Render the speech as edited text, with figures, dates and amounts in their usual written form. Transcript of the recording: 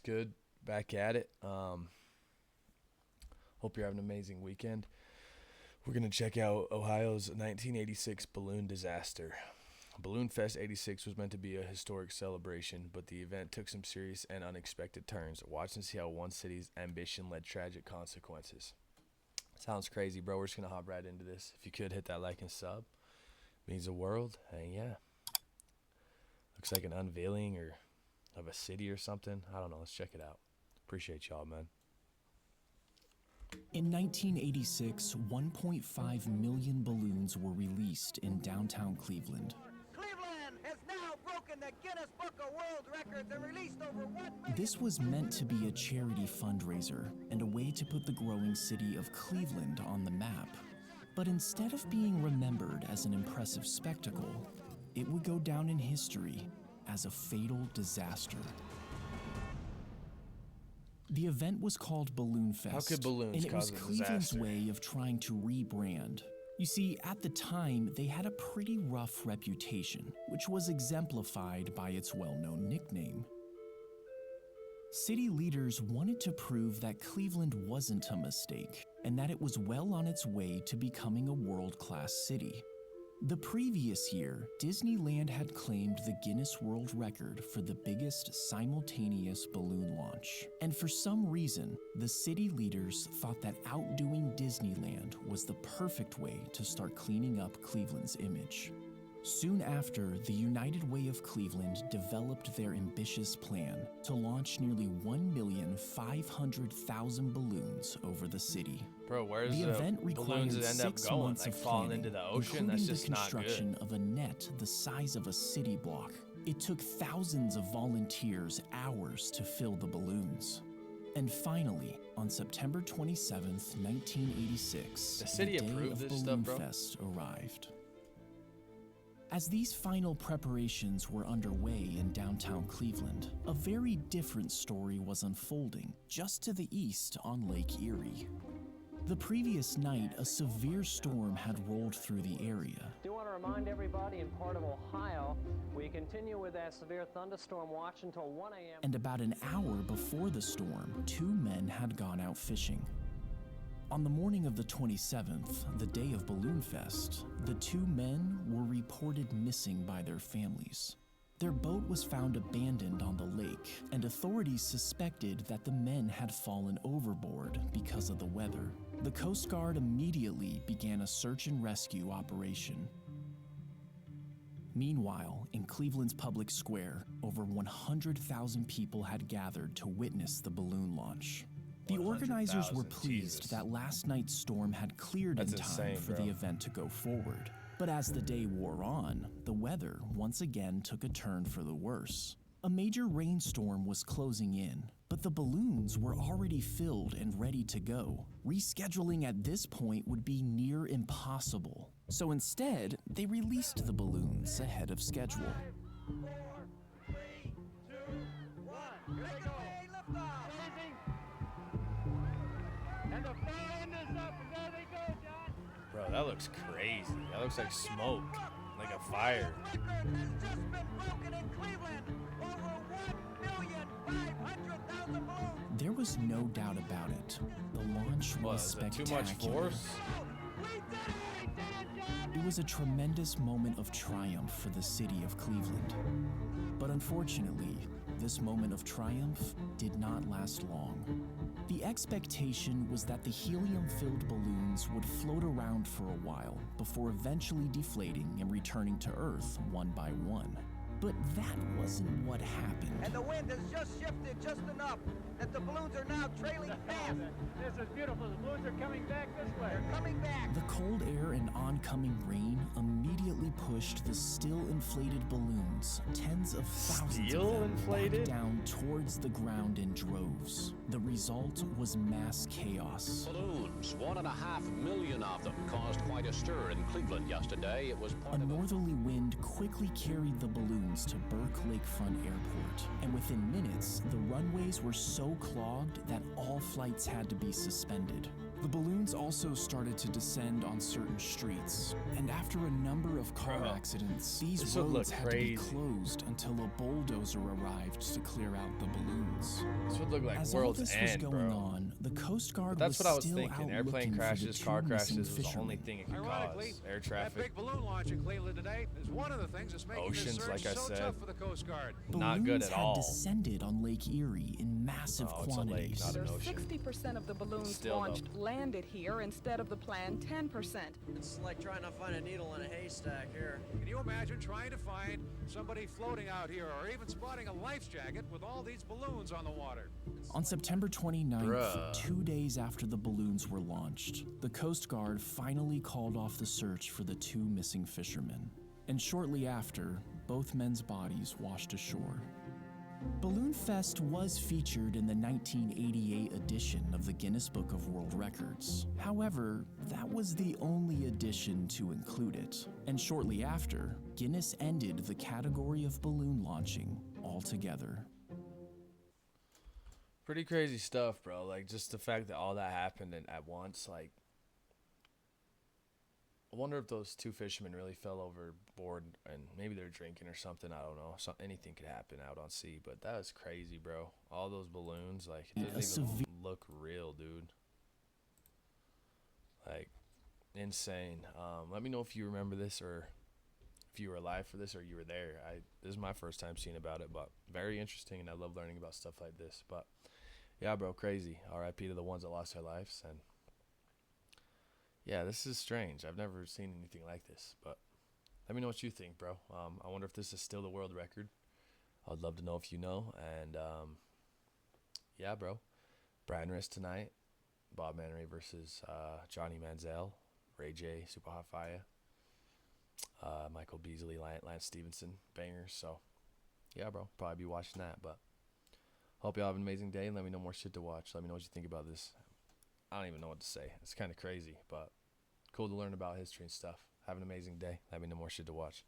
good? Back at it. Hope you're having an amazing weekend. We're going to check out Ohio's 1986 balloon disaster. Balloonfest 86 was meant to be a historic celebration, but the event took some serious and unexpected turns. Watch and see how one city's ambition led tragic consequences. Sounds crazy, bro. We're just going to hop right into this. If you could, hit that like and sub. Means the world. And yeah. Looks like an unveiling of a city or something. I don't know. Let's check it out. Appreciate y'all, man. In 1986, 1.5 million balloons were released in downtown Cleveland. Cleveland has now broken the Guinness Book of World Records and released over 1 million. This was meant to be a charity fundraiser and a way to put the growing city of Cleveland on the map. But instead of being remembered as an impressive spectacle, it would go down in history as a fatal disaster. The event was called Balloonfest. How could balloons and it was cause a Cleveland's disaster? way of trying to rebrand. You see, at the time, they had a pretty rough reputation, which was exemplified by its well-known nickname. City leaders wanted to prove that Cleveland wasn't a mistake, and that it was well on its way to becoming a world-class city. The previous year, Disneyland had claimed the Guinness World Record for the biggest simultaneous balloon launch. And for some reason, the city leaders thought that outdoing Disneyland was the perfect way to start cleaning up Cleveland's image. Soon after, the United Way of Cleveland developed their ambitious plan to launch nearly 1,500,000 balloons over the city. Bro, where's The event required balloons that end up 6 going? months Like of falling planning, into the ocean? including That's the just not construction good. of a net the size of a city block. It took thousands of volunteers hours to fill the balloons. And finally, on September 27th, 1986, The city day approved of this stuff, bro? Balloonfest arrived. As these final preparations were underway in downtown Cleveland, a very different story was unfolding just to the east on Lake Erie. The previous night, a severe storm had rolled through the area. Do want to remind everybody in part of Ohio, we continue with that severe thunderstorm watch until 1 a.m. And about an hour before the storm, 2 men had gone out fishing. On the morning of the 27th, the day of Balloonfest, the 2 men were reported missing by their families. Their boat was found abandoned on the lake, and authorities suspected that the men had fallen overboard because of the weather. The Coast Guard immediately began a search and rescue operation. Meanwhile, in Cleveland's public square, over 100,000 people had gathered to witness the balloon launch. The organizers were 100,000, pleased Jesus. that last night's storm had cleared That's in time insane, for bro. the event to go forward. But as the day wore on, the weather once again took a turn for the worse. A major rainstorm was closing in, but the balloons were already filled and ready to go. Rescheduling at this point would be near impossible. So instead, they released the balloons ahead of schedule. 4, 3, 2, 1. Make it way, lift off. And the far end is up, and there they go, John. Bro, that looks crazy. That looks like smoke. Like a fire. Record has just been broken in Cleveland. Over 1,500,000 balloons. There was no doubt about it. The launch What, was is it too spectacular. much force? We did it! It was a tremendous moment of triumph for the city of Cleveland. But unfortunately, this moment of triumph did not last long. The expectation was that the helium-filled balloons would float around for a while before eventually deflating and returning to Earth one by one. But that wasn't what happened. And the wind has just shifted just enough that the balloons are now trailing fast. This is beautiful. The balloons are coming back this way. They're coming back. The cold air and oncoming rain immediately pushed the still inflated balloons, tens of thousands Still of them, inflated? back down towards the ground in droves. The result was mass chaos. Balloons, 1.5 million of them, caused quite a stir in Cleveland yesterday. It was A part of a northerly wind quickly carried the balloons to Burke Lakefront Airport, and within minutes, the runways were so clogged that all flights had to be suspended. The balloons balloons also started to descend on certain streets, and after a number of car accidents, these This would look roads had to be crazy. closed until a bulldozer arrived to clear out the balloons. This would look like As all World's this was End, going bro. on, the Coast Guard But that's was what I was still thinking. out Airplane looking crashes, for car the two crashes missing was the only fishermen. thing it could Ironically, cause. Air that traffic. big balloon launch in Cleveland today is one of the things that's making Oceans, this search like I so said. tough for the Coast Guard. Not good Balloons at had all. descended on Lake Erie in massive Oh, it's a lake, quantities. not an ocean. 60% of the balloons Still, though. launched landed here instead of the planned 10%. It's like trying to find a needle in a haystack here. Can you imagine trying to find somebody floating out here or even spotting a life jacket with all these balloons on the water? On September 29th, Bruh. 2 days after the balloons were launched, the Coast Guard finally called off the search for the two missing fishermen. And shortly after, both men's bodies washed ashore. Balloonfest was featured in the 1988 edition of the Guinness Book of World Records. However, that was the only edition to include it. And shortly after, Guinness ended the category of balloon launching altogether. Pretty crazy stuff, bro. Like, just the fact that all that happened at once, like, I wonder if those two fishermen really fell overboard and maybe they're drinking or something. I don't know. Anything could happen out on sea, but that was crazy, bro. All those balloons, like, it doesn't even look real, dude. Like, insane. Let me know if you remember this or if you were alive for this or you were there. This is my first time seeing about it, but very interesting, and I love learning about stuff like this. But yeah, bro, crazy. R.I.P. to the ones that lost their lives. And yeah, this is strange. I've never seen anything like this, but let me know what you think, bro. I wonder if this is still the world record. I'd love to know if you know. And yeah, bro, Brad and Riss tonight. Bob Mannery versus Johnny Manziel, Ray J, Super Hot Fire, Michael Beasley, Lance Stevenson, bangers. So yeah, bro, probably be watching that. But hope y'all have an amazing day, and let me know more shit to watch. Let me know what you think about this. I don't even know what to say. It's kind of crazy, but cool to learn about history and stuff. Have an amazing day. Let me know more shit to watch.